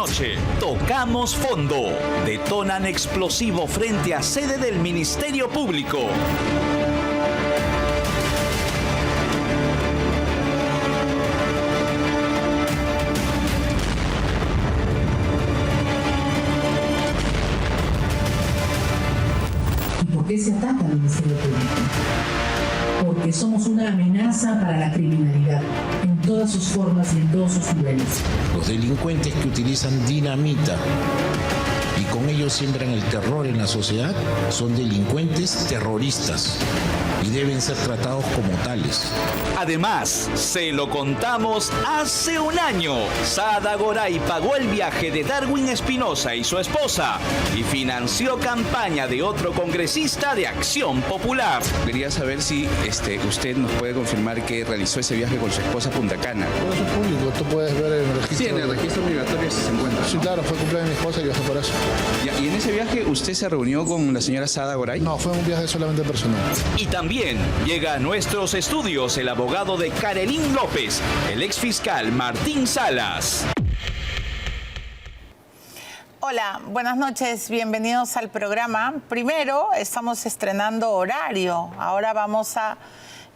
noche, tocamos fondo. Detonan explosivo frente a sede del Ministerio Público. ¿Por qué se ataca al Ministerio Público? Porque somos una amenaza para la criminalidad, en todas sus formas y en todos sus niveles. Los delincuentes que utilizan dinamita y con ello siembran el terror en la sociedad son delincuentes terroristas y deben ser tratados como tales. Además, se lo contamos hace un año. Sada Goray pagó el viaje de Darwin Espinosa y su esposa y financió campaña de otro congresista de Acción Popular. Quería saber si usted nos puede confirmar que realizó ese viaje con su esposa a Punta Cana. Todo eso es público, tú puedes ver en el registro. Sí, en el registro migratorio se encuentra. Sí, claro, fue cumpleaños de mi esposa y viajé por eso. ¿Y en ese viaje usted se reunió con la señora Sada Goray? No, fue un viaje solamente personal. Y también llega a nuestros estudios el abogado de Karelyn López, el exfiscal Martín Salas. Hola, buenas noches, bienvenidos al programa. Primero, estamos estrenando horario. Ahora vamos a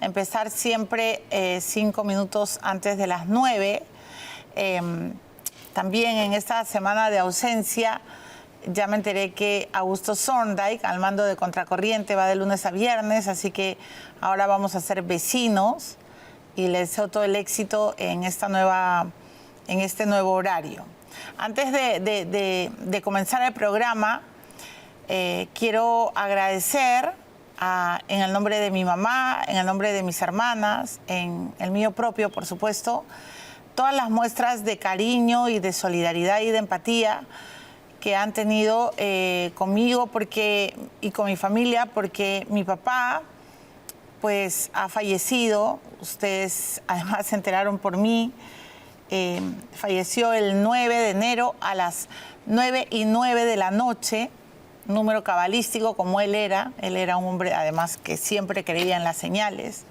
empezar siempre 5 minutos antes de las 9. También en esta semana de ausencia, ya me enteré que Augusto Thorndike, al mando de Contracorriente, va de lunes a viernes, así que ahora vamos a ser vecinos y les deseo todo el éxito en este nuevo horario. Antes de comenzar el programa, quiero agradecer en el nombre de mi mamá, en el nombre de mis hermanas, en el mío propio, por supuesto, todas las muestras de cariño y de solidaridad y de empatía que han tenido conmigo y con mi familia, porque mi papá pues ha fallecido. Ustedes además se enteraron por mí. Falleció el 9 de enero a las 9:09 de la noche, número cabalístico como él era. Él era un hombre además que siempre creía en las señales.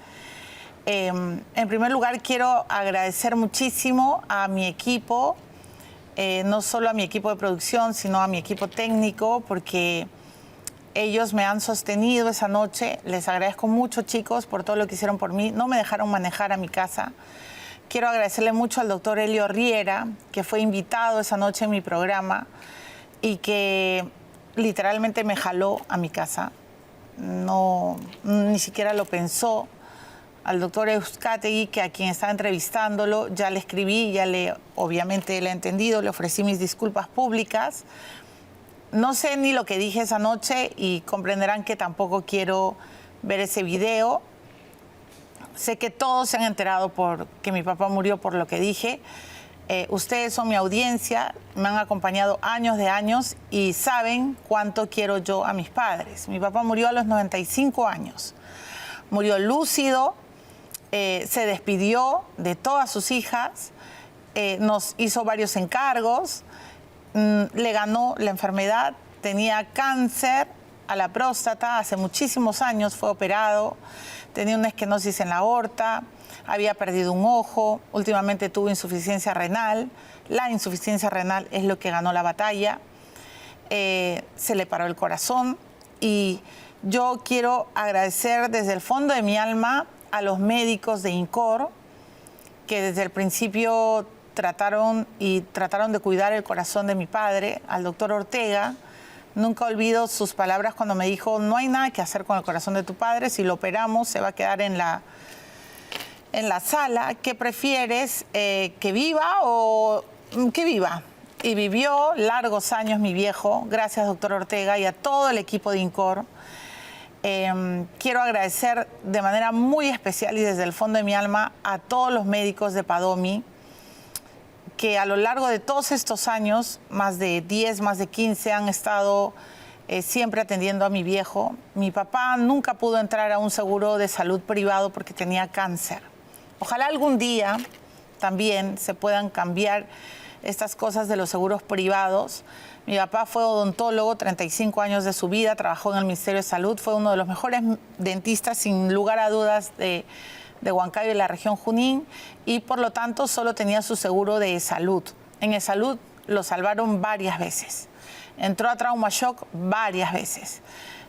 En primer lugar, quiero agradecer muchísimo a mi equipo, no solo a mi equipo de producción, sino a mi equipo técnico, porque ellos me han sostenido esa noche. Les agradezco mucho, chicos, por todo lo que hicieron por mí. No me dejaron manejar a mi casa. Quiero agradecerle mucho al doctor Elio Riera, que fue invitado esa noche en mi programa y que literalmente me jaló a mi casa. No, ni siquiera lo pensó. Al doctor Euskategui, que a quien estaba entrevistándolo, ya le escribí, obviamente le he entendido, le ofrecí mis disculpas públicas. No sé ni lo que dije esa noche y comprenderán que tampoco quiero ver ese video. Sé que todos se han enterado que mi papá murió por lo que dije. Ustedes son mi audiencia, me han acompañado años de años y saben cuánto quiero yo a mis padres. Mi papá murió a los 95 años. Murió lúcido. Se despidió de todas sus hijas, nos hizo varios encargos, le ganó la enfermedad, tenía cáncer a la próstata, hace muchísimos años fue operado, tenía una esquenosis en la aorta, había perdido un ojo, últimamente tuvo insuficiencia renal. La insuficiencia renal es lo que ganó la batalla, se le paró el corazón y yo quiero agradecer desde el fondo de mi alma a los médicos de INCOR, que desde el principio trataron de cuidar el corazón de mi padre, al doctor Ortega. Nunca olvido sus palabras cuando me dijo: no hay nada que hacer con el corazón de tu padre, si lo operamos se va a quedar en la sala. ¿Qué prefieres, que viva o que viva? Y vivió largos años mi viejo, gracias doctor Ortega y a todo el equipo de INCOR. Quiero agradecer de manera muy especial y desde el fondo de mi alma a todos los médicos de Padomi, que a lo largo de todos estos años, más de 10, más de 15, han estado siempre atendiendo a mi viejo. Mi papá nunca pudo entrar a un seguro de salud privado porque tenía cáncer. Ojalá algún día también se puedan cambiar estas cosas de los seguros privados. Mi papá fue odontólogo, 35 años de su vida, trabajó en el Ministerio de Salud, fue uno de los mejores dentistas, sin lugar a dudas, de Huancayo y la región Junín, y por lo tanto solo tenía su seguro de salud. En el salud lo salvaron varias veces. Entró a trauma shock varias veces.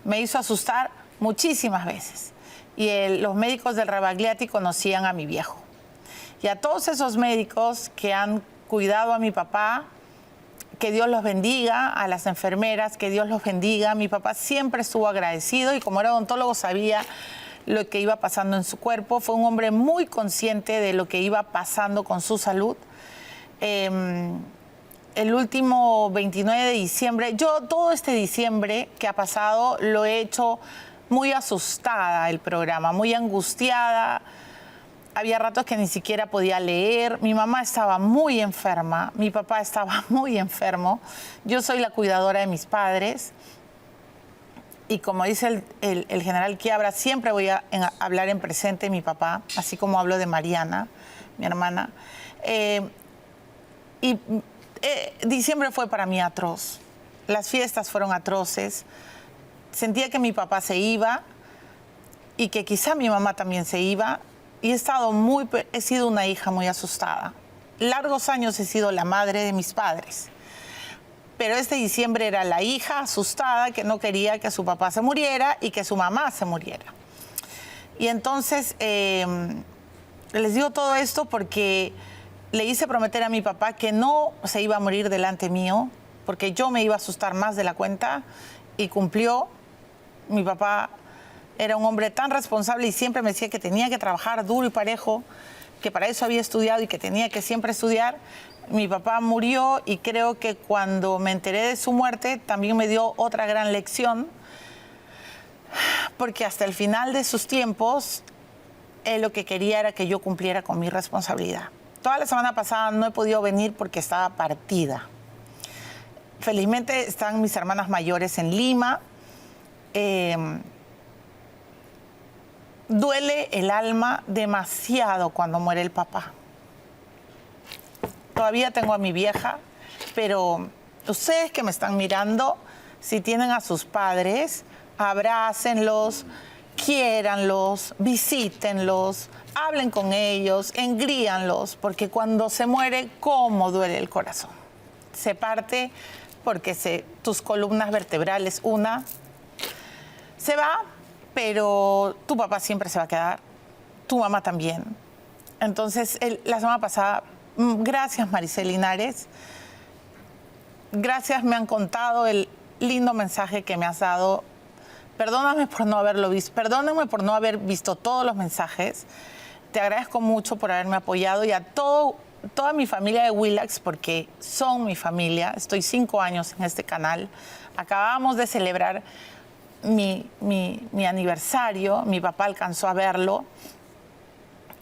Me hizo asustar muchísimas veces. Y los médicos del Rebagliati conocían a mi viejo. Y a todos esos médicos que han cuidado a mi papá, que Dios los bendiga, a las enfermeras, que Dios los bendiga. Mi papá siempre estuvo agradecido y como era odontólogo sabía lo que iba pasando en su cuerpo. Fue un hombre muy consciente de lo que iba pasando con su salud. El último 29 de diciembre, yo todo este diciembre que ha pasado lo he hecho muy asustada el programa, muy angustiada. Había ratos que ni siquiera podía leer. Mi mamá estaba muy enferma, mi papá estaba muy enfermo. Yo soy la cuidadora de mis padres. Y como dice el general Quiabra, siempre voy a hablar en presente de mi papá, así como hablo de Mariana, mi hermana. Diciembre fue para mí atroz. Las fiestas fueron atroces. Sentía que mi papá se iba y que quizá mi mamá también se iba. Y he sido una hija muy asustada. Largos años he sido la madre de mis padres. Pero este diciembre era la hija asustada que no quería que su papá se muriera y que su mamá se muriera. Y entonces les digo todo esto porque le hice prometer a mi papá que no se iba a morir delante mío, porque yo me iba a asustar más de la cuenta, y cumplió. Mi papá era un hombre tan responsable y siempre me decía que tenía que trabajar duro y parejo, que para eso había estudiado y que tenía que siempre estudiar. Mi papá murió y creo que cuando me enteré de su muerte también me dio otra gran lección, porque hasta el final de sus tiempos él lo que quería era que yo cumpliera con mi responsabilidad. Toda la semana pasada no he podido venir porque estaba partida. Felizmente están mis hermanas mayores en Lima. Duele el alma demasiado cuando muere el papá. Todavía tengo a mi vieja, pero ustedes que me están mirando, si tienen a sus padres, abrácenlos, quiéranlos, visítenlos, hablen con ellos, engríanlos, porque cuando se muere, ¿cómo duele el corazón? Se parte porque tus columnas vertebrales, una se va, pero tu papá siempre se va a quedar, tu mamá también. Entonces, la semana pasada, gracias Maricel Linares, gracias, me han contado el lindo mensaje que me has dado. Perdóname por no haberlo visto, perdónenme por no haber visto todos los mensajes. Te agradezco mucho por haberme apoyado y a toda mi familia de Willax, porque son mi familia. Estoy 5 años en este canal. Acabamos de celebrar mi aniversario. Mi papá alcanzó a verlo.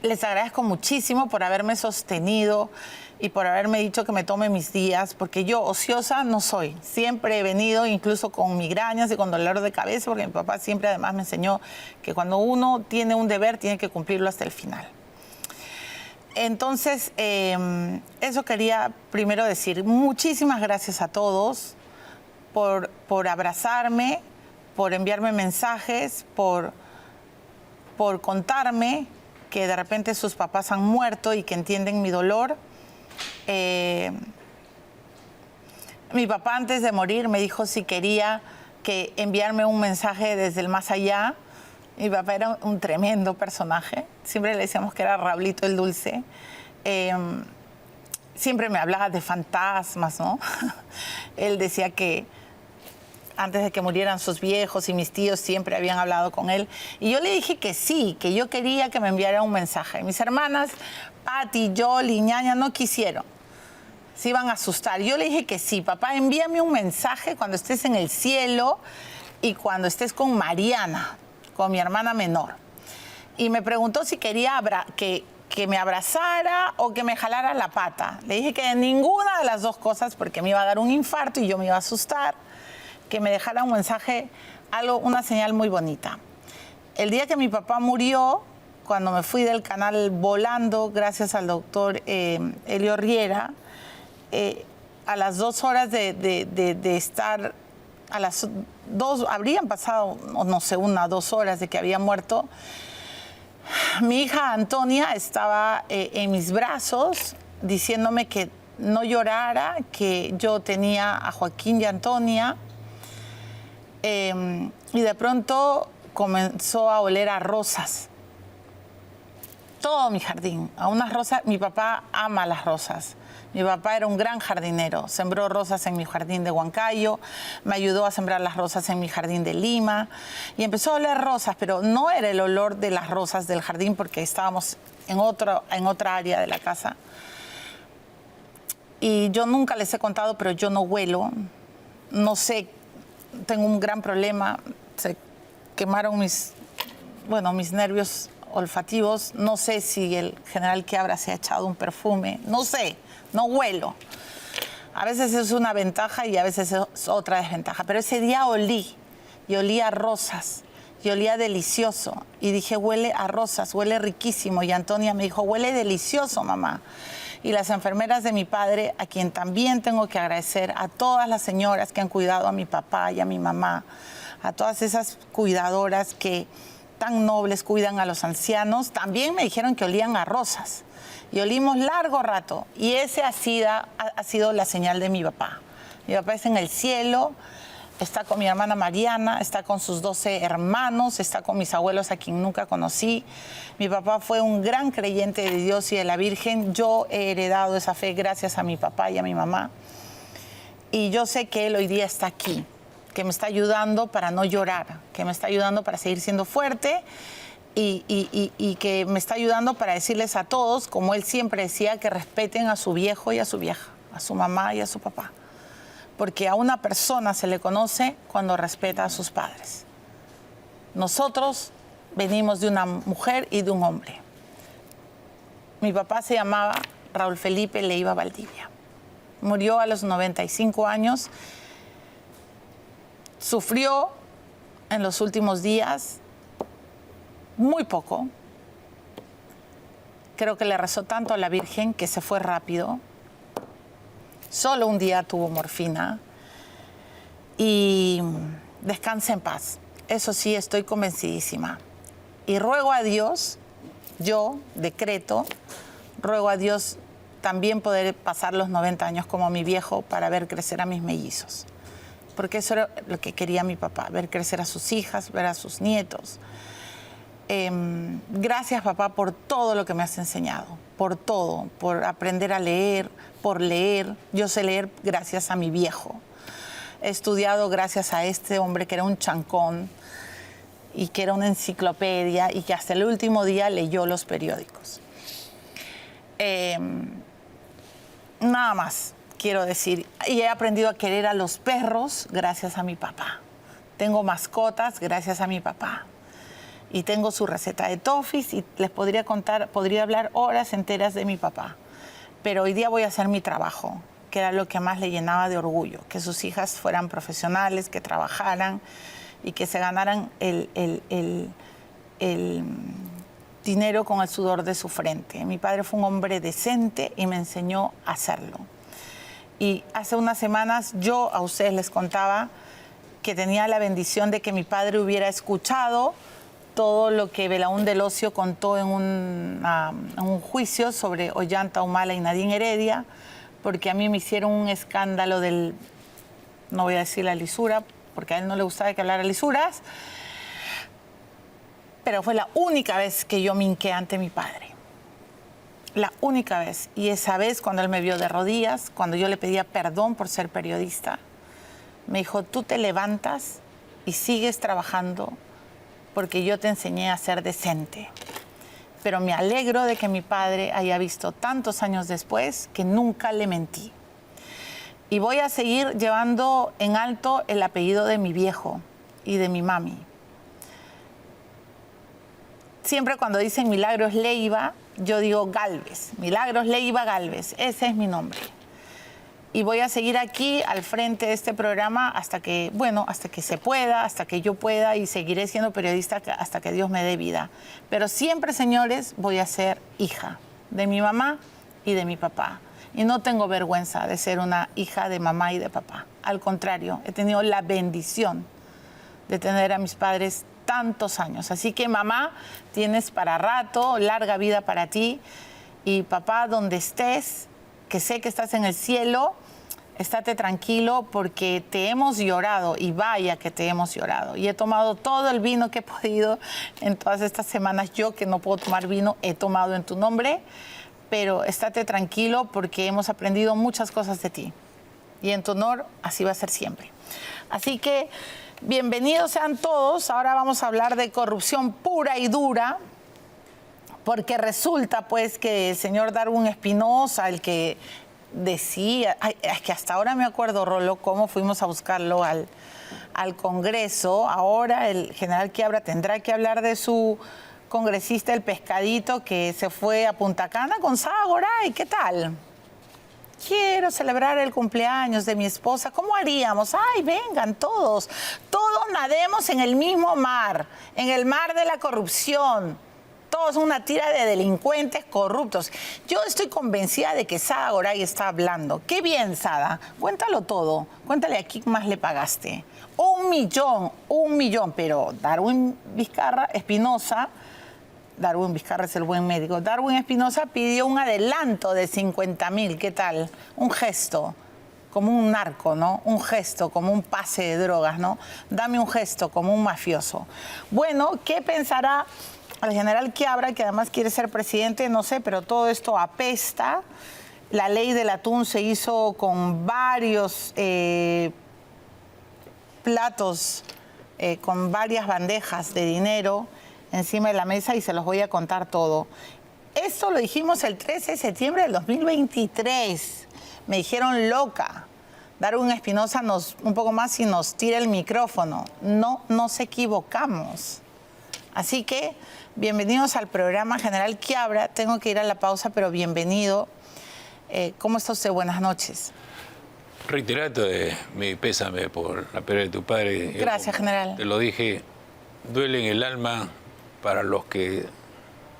Les agradezco muchísimo por haberme sostenido y por haberme dicho que me tome mis días, porque yo ociosa no soy. Siempre he venido, incluso con migrañas y con dolor de cabeza, porque mi papá siempre además me enseñó que cuando uno tiene un deber, tiene que cumplirlo hasta el final. Entonces, eso quería primero decir. Muchísimas gracias a todos por abrazarme, por enviarme mensajes, por contarme que de repente sus papás han muerto y que entienden mi dolor. Mi papá antes de morir me dijo si quería que enviarme un mensaje desde el más allá. Mi papá era un tremendo personaje. Siempre le decíamos que era Raulito el Dulce. Siempre me hablaba de fantasmas, ¿no? Él decía que antes de que murieran sus viejos y mis tíos siempre habían hablado con él. Y yo le dije que sí, que yo quería que me enviara un mensaje. Mis hermanas, Pati, Yoli, Ñaña, no quisieron. Se iban a asustar. Yo le dije que sí, papá, envíame un mensaje cuando estés en el cielo y cuando estés con Mariana, con mi hermana menor. Y me preguntó si quería que me abrazara o que me jalara la pata. Le dije que ninguna de las dos cosas, porque me iba a dar un infarto y yo me iba a asustar. Que me dejara un mensaje, una señal muy bonita. El día que mi papá murió, cuando me fui del canal volando, gracias al doctor Elio Riera, a las 2 horas de estar, a las 2, habrían pasado, no sé, 1 o 2 horas de que había muerto, mi hija Antonia estaba en mis brazos diciéndome que no llorara, que yo tenía a Joaquín y a Antonia, y de pronto comenzó a oler a rosas. Todo mi jardín, a unas rosas. Mi papá ama las rosas. Mi papá era un gran jardinero, sembró rosas en mi jardín de Huancayo, me ayudó a sembrar las rosas en mi jardín de Lima y empezó a oler rosas, pero no era el olor de las rosas del jardín porque estábamos en otra área de la casa. Y yo nunca les he contado, pero yo no huelo, no sé, tengo un gran problema, se quemaron mis nervios olfativos, no sé si el general Quiabra se ha echado un perfume, no sé. No huelo. A veces es una ventaja y a veces es otra desventaja. Pero ese día olí, y olía a rosas, y olía delicioso. Y dije, huele a rosas, huele riquísimo. Y Antonia me dijo, huele delicioso, mamá. Y las enfermeras de mi padre, a quien también tengo que agradecer, a todas las señoras que han cuidado a mi papá y a mi mamá, a todas esas cuidadoras que tan nobles cuidan a los ancianos, también me dijeron que olían a rosas. Y olimos largo rato. Y ese ha sido la señal de mi papá. Mi papá está en el cielo, está con mi hermana Mariana, está con sus 12 hermanos, está con mis abuelos a quien nunca conocí. Mi papá fue un gran creyente de Dios y de la Virgen. Yo he heredado esa fe gracias a mi papá y a mi mamá. Y yo sé que él hoy día está aquí, que me está ayudando para no llorar, que me está ayudando para seguir siendo fuerte. Y que me está ayudando para decirles a todos, como él siempre decía, que respeten a su viejo y a su vieja, a su mamá y a su papá. Porque a una persona se le conoce cuando respeta a sus padres. Nosotros venimos de una mujer y de un hombre. Mi papá se llamaba Raúl Felipe Leiva Valdivia. Murió a los 95 años. Sufrió en los últimos días muy poco. Creo que le rezó tanto a la Virgen que se fue rápido. Solo un día tuvo morfina. Y descansa en paz. Eso sí, estoy convencidísima. Y ruego a Dios, yo decreto, ruego a Dios también poder pasar los 90 años como mi viejo para ver crecer a mis mellizos. Porque eso era lo que quería mi papá, ver crecer a sus hijas, ver a sus nietos. Gracias, papá, por todo lo que me has enseñado, por todo, por aprender a leer, por leer. Yo sé leer gracias a mi viejo. He estudiado gracias a este hombre que era un chancón y que era una enciclopedia y que hasta el último día leyó los periódicos. Nada más quiero decir. Y he aprendido a querer a los perros gracias a mi papá. Tengo mascotas gracias a mi papá. Y tengo su receta de toffees y les podría hablar horas enteras de mi papá. Pero hoy día voy a hacer mi trabajo, que era lo que más le llenaba de orgullo, que sus hijas fueran profesionales, que trabajaran y que se ganaran el dinero con el sudor de su frente. Mi padre fue un hombre decente y me enseñó a hacerlo. Y hace unas semanas yo a ustedes les contaba que tenía la bendición de que mi padre hubiera escuchado todo lo que Belaún del Ocio contó en un juicio sobre Ollanta Humala y Nadine Heredia, porque a mí me hicieron un escándalo no voy a decir la lisura, porque a él no le gustaba que hablara lisuras, pero fue la única vez que yo me hinqué ante mi padre. La única vez. Y esa vez, cuando él me vio de rodillas, cuando yo le pedía perdón por ser periodista, me dijo, tú te levantas y sigues trabajando porque yo te enseñé a ser decente. Pero me alegro de que mi padre haya visto tantos años después que nunca le mentí. Y voy a seguir llevando en alto el apellido de mi viejo y de mi mami. Siempre cuando dicen Milagros Leiva, yo digo Gálvez. Milagros Leiva Gálvez, ese es mi nombre. Y voy a seguir aquí al frente de este programa hasta que se pueda, hasta que yo pueda, y seguiré siendo periodista hasta que Dios me dé vida. Pero siempre, señores, voy a ser hija de mi mamá y de mi papá. Y no tengo vergüenza de ser una hija de mamá y de papá. Al contrario, he tenido la bendición de tener a mis padres tantos años. Así que, mamá, tienes para rato, larga vida para ti. Y papá, donde estés, que sé que estás en el cielo, estate tranquilo porque te hemos llorado y vaya que te hemos llorado. Y he tomado todo el vino que he podido en todas estas semanas. Yo que no puedo tomar vino, he tomado en tu nombre, pero estate tranquilo porque hemos aprendido muchas cosas de ti. Y en tu honor así va a ser siempre. Así que bienvenidos sean todos. Ahora vamos a hablar de corrupción pura y dura, porque resulta pues que el señor Darwin Espinosa, el que decía, es que hasta ahora me acuerdo, Rolo, cómo fuimos a buscarlo al Congreso. Ahora el general Quiabra tendrá que hablar de su congresista, el pescadito, que se fue a Punta Cana con Sada Goray. ¿Qué tal? Quiero celebrar el cumpleaños de mi esposa. ¿Cómo haríamos? Ay, vengan todos. Todos nademos en el mismo mar, en el mar de la corrupción. Todos una tira de delincuentes corruptos. Yo estoy convencida de que Sada Goray está hablando. Qué bien, Sada. Cuéntalo todo. Cuéntale a quién más le pagaste. 1 millón. Pero Darwin Vizcarra Espinosa, Darwin Vizcarra es el buen médico, Darwin Espinosa pidió un adelanto de 50.000. ¿Qué tal? Un gesto, como un narco, ¿no? Un gesto, como un pase de drogas, ¿no? Dame un gesto, como un mafioso. Bueno, ¿qué pensará el general Quiabra, que además quiere ser presidente? No sé, pero todo esto apesta. La ley del atún se hizo con varios platos, con varias bandejas de dinero encima de la mesa, y se los voy a contar todo. Esto lo dijimos el 13 de septiembre del 2023. Me dijeron loca. Darwin Espinosa un poco más y nos tira el micrófono. No nos equivocamos. Así que, bienvenidos al programa, general Quiabra. Tengo que ir a la pausa, pero bienvenido. ¿Cómo está usted? Buenas noches. Reiterate mi pésame por la pérdida de tu padre. Gracias, general. Te lo dije, duele en el alma para los que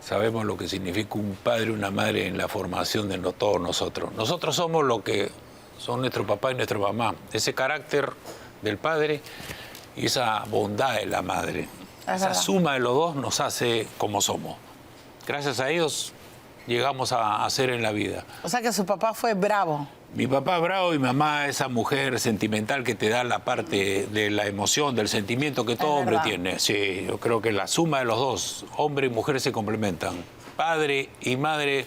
sabemos lo que significa un padre y una madre en la formación de todos nosotros. Nosotros somos lo que son nuestro papá y nuestra mamá. Ese carácter del padre y esa bondad de la madre. Esa suma de los dos nos hace como somos. Gracias a ellos llegamos a ser en la vida. O sea que su papá fue bravo. Mi papá bravo y mi mamá esa mujer sentimental que te da la parte de la emoción, del sentimiento que todo hombre tiene. Sí, yo creo que la suma de los dos, hombre y mujer, se complementan. Padre y madre,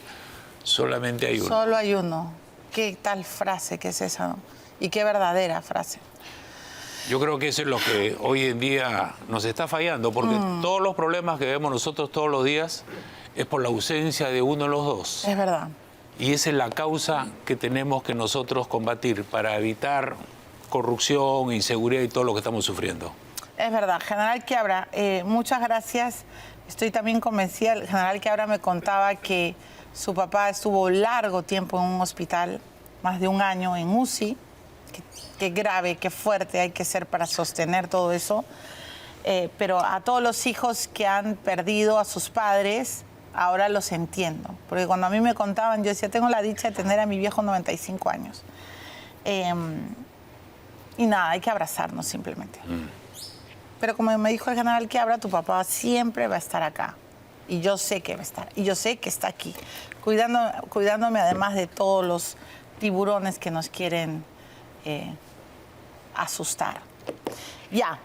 solamente hay uno. Solo hay uno. ¿Qué tal frase que es esa, no? Y qué verdadera frase. Yo creo que eso es lo que hoy en día nos está fallando, porque todos los problemas que vemos nosotros todos los días es por la ausencia de uno de los dos. Es verdad. Y esa es la causa que tenemos que nosotros combatir para evitar corrupción, inseguridad y todo lo que estamos sufriendo. Es verdad. General Quiabra, muchas gracias. Estoy también convencida. El general Quiabra me contaba que su papá estuvo largo tiempo en un hospital, más de 1 año en UCI. Qué grave, qué fuerte hay que ser para sostener todo eso. Pero a todos los hijos que han perdido a sus padres, ahora los entiendo. Porque cuando a mí me contaban, yo decía, tengo la dicha de tener a mi viejo 95 años. Y nada, hay que abrazarnos simplemente. Pero como me dijo el general Quiabra, tu papá siempre va a estar acá. Y yo sé que va a estar. Y yo sé que está aquí, cuidándome además de todos los tiburones que nos quieren asustar. Ya.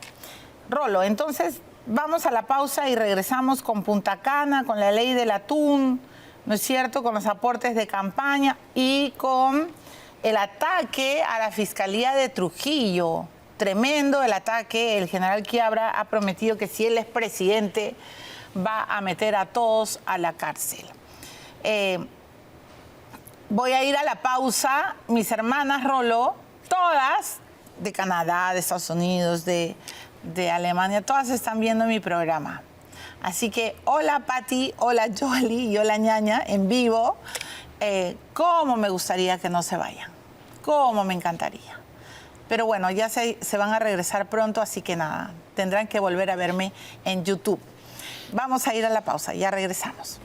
Rolo, entonces vamos a la pausa y regresamos con Punta Cana, con la ley del atún, ¿no es cierto?, con los aportes de campaña y con el ataque a la Fiscalía de Trujillo. Tremendo el ataque. El general Quiabra ha prometido que si él es presidente va a meter a todos a la cárcel. Voy a ir a la pausa. Mis hermanas, Rolo, todas de Canadá, de Estados Unidos, de Alemania, todas están viendo mi programa. Así que hola Pati, hola Jolie y hola Ñaña en vivo. Cómo me gustaría que no se vayan, cómo me encantaría. Pero bueno, ya se van a regresar pronto, así que nada, tendrán que volver a verme en YouTube. Vamos a ir a la pausa, ya regresamos.